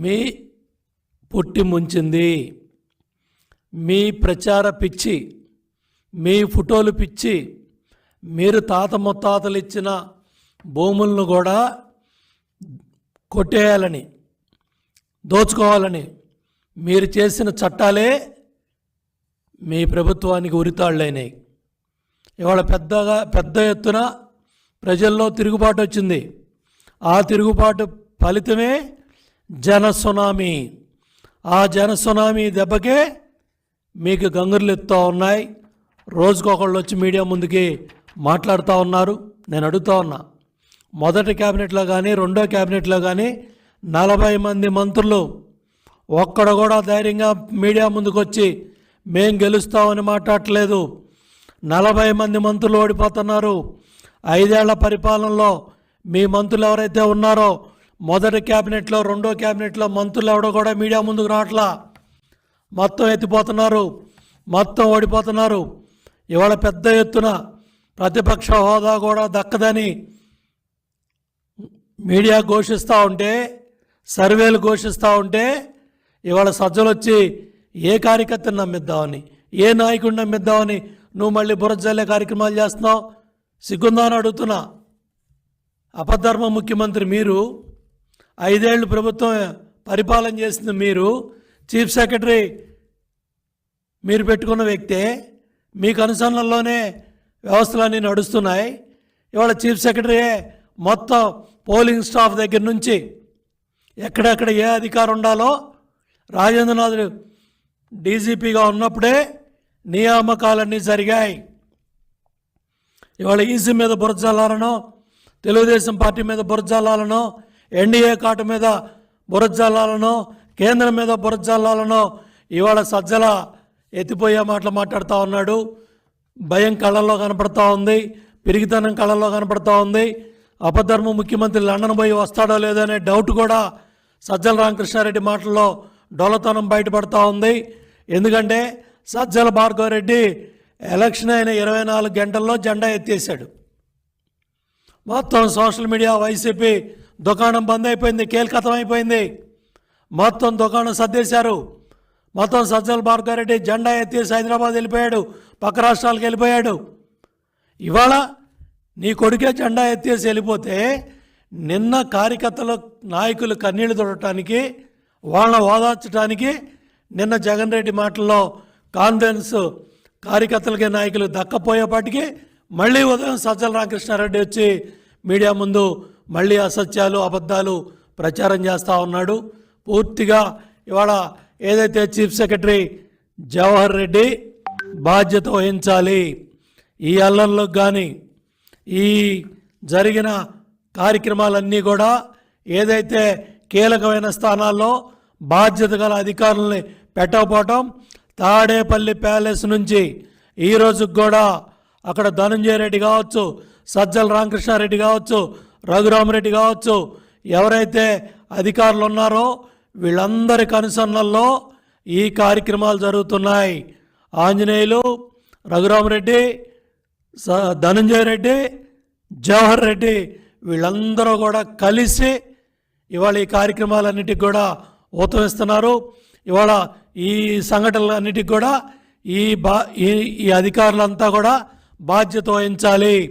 మీ పుట్టి ముంచింది, మీ ప్రచార పిచ్చి, మీ ఫోటోలు పిచ్చి, మీరు తాత ముత్తాతలు ఇచ్చిన భూములను కూడా కొట్టేయాలని, దోచుకోవాలని మీరు చేసిన చట్టాలే మీ ప్రభుత్వానికి ఉరితాళ్ళైనాయి. ఇవాళ పెద్ద ఎత్తున ప్రజల్లో తిరుగుబాటు వచ్చింది. ఆ తిరుగుబాటు ఫలితమే జన సునామీ. ఆ జన సునామీ దెబ్బకే మీకు గంగుర్లు ఎత్తుతూ ఉన్నాయి. రోజుకొకళ్ళు వచ్చి మీడియా ముందుకి మాట్లాడుతూ ఉన్నారు. నేను అడుగుతూ ఉన్నా, మొదటి క్యాబినెట్లో కానీ రెండో క్యాబినెట్లో కానీ 40 మంది మంత్రులు ఒక్కడు కూడా ధైర్యంగా మీడియా ముందుకు వచ్చి మేం గెలుస్తామని మాట్లాడట్లేదు. 40 మంది మంత్రులు ఓడిపోతున్నారు. 5 ఏళ్ల పరిపాలనలో మీ మంత్రులు ఎవరైతే ఉన్నారో మొదటి క్యాబినెట్లో రెండో క్యాబినెట్లో మంత్రులు ఎవడో కూడా మీడియా ముందుకు రావట్లా. మొత్తం ఎత్తిపోతున్నారు, మొత్తం ఓడిపోతున్నారు. ఇవాళ పెద్ద ఎత్తున ప్రతిపక్ష హోదా కూడా దక్కదని మీడియా ఘోషిస్తూ ఉంటే, సర్వేలు ఘోషిస్తూ ఉంటే, ఇవాళ సజ్జలు వచ్చి ఏ కార్యకర్తను నమ్మిద్దామని, ఏ నాయకుడిని నమ్మిద్దామని నువ్వు మళ్ళీ బురజల్లే కార్యక్రమాలు చేస్తున్నావు? సిగ్గుందా అని అడుగుతున్నా. అపధర్మ ముఖ్యమంత్రి మీరు, 5 ఏళ్ళు ప్రభుత్వం పరిపాలన చేసింది మీరు, చీఫ్ సెక్రటరీ మీరు పెట్టుకున్న వ్యక్తే, మీకు అనుసరణలోనే వ్యవస్థలన్నీ నడుస్తున్నాయి. ఇవాళ చీఫ్ సెక్రటరీయే మొత్తం పోలింగ్ స్టాఫ్ దగ్గర నుంచి ఎక్కడెక్కడ ఏ అధికారం ఉండాలో రాజేంద్రనాథ్ డీజీపీగా ఉన్నప్పుడే నియామకాలన్నీ జరిగాయి. ఇవాళ ఈసీ మీద బురజల్లాలనో, తెలుగుదేశం పార్టీ మీద బురజల్లాలనో, ఎన్డీఏ కాటు మీద బురజల్లాలనో, కేంద్రం మీద బురజల్లాలనో ఇవాళ సజ్జల ఎత్తిపోయే మాటలు మాట్లాడుతూ ఉన్నాడు. భయం కళ్ళల్లో కనపడతా ఉంది, పిరిగితనం కళ్ళల్లో కనపడతా ఉంది. అపధర్మ ముఖ్యమంత్రి లండన్ పోయి వస్తాడో లేదో అనే డౌట్ కూడా సజ్జల రామకృష్ణారెడ్డి మాటల్లో డొల్లతనం బయటపడతా ఉంది. ఎందుకంటే సజ్జల భార్గవరెడ్డి ఎలక్షన్ అయిన 24 గంటల్లో జెండా ఎత్తేసాడు. మొత్తం సోషల్ మీడియా వైసీపీ దుకాణం బంద్ అయిపోయింది, కేల్కతం అయిపోయింది. మొత్తం దుకాణం సర్దేశారు. మొత్తం సజ్జల భార్గవరెడ్డి జెండా ఎత్తేసి హైదరాబాద్ వెళ్ళిపోయాడు, పక్క రాష్ట్రాలకు వెళ్ళిపోయాడు. ఇవాళ నీ కొడుకే జెండా ఎత్తేసి వెళ్ళిపోతే నిన్న కార్యకర్తల నాయకులు కన్నీళ్లు తొడటానికి, వాళ్ళని ఓదార్చడానికి నిన్న జగన్ రెడ్డి మాటల్లో కాన్ఫిడెన్స్ కార్యకర్తలకి నాయకులు దక్కపోయేపాటికి మళ్ళీ ఉదయం సజ్జల రామకృష్ణారెడ్డి వచ్చి మీడియా ముందు మళ్ళీ అసత్యాలు అబద్ధాలు ప్రచారం చేస్తూ ఉన్నాడు. పూర్తిగా ఇవాళ ఏదైతే చీఫ్ సెక్రటరీ జవహర్ రెడ్డి బాధ్యత వహించాలి. ఈ అల్లర్లకు కానీ ఈ జరిగిన కార్యక్రమాలన్నీ కూడా ఏదైతే కీలకమైన స్థానాల్లో బాధ్యత గల అధికారులని పెట్టకపోవటం, తాడేపల్లి ప్యాలెస్ నుంచి ఈరోజుకి కూడా అక్కడ ధనంజయ రెడ్డి కావచ్చు, సజ్జల రామకృష్ణారెడ్డి కావచ్చు, రఘురామరెడ్డి కావచ్చు, ఎవరైతే అధికారులు ఉన్నారో వీళ్ళందరి కనుసన్నల్లో ఈ కార్యక్రమాలు జరుగుతున్నాయి. ఆంజనేయులు, రఘురామరెడ్డి, ధనంజయ రెడ్డి, జవహర్ రెడ్డి వీళ్ళందరూ కూడా కలిసి ఇవాళ ఈ కార్యక్రమాలన్నిటికి కూడా ఊతమిస్తున్నారు. ఇవాళ ఈ సంఘటనలన్నిటికి కూడా ఈ అధికారులంతా కూడా బాధ్యత వహించాలి.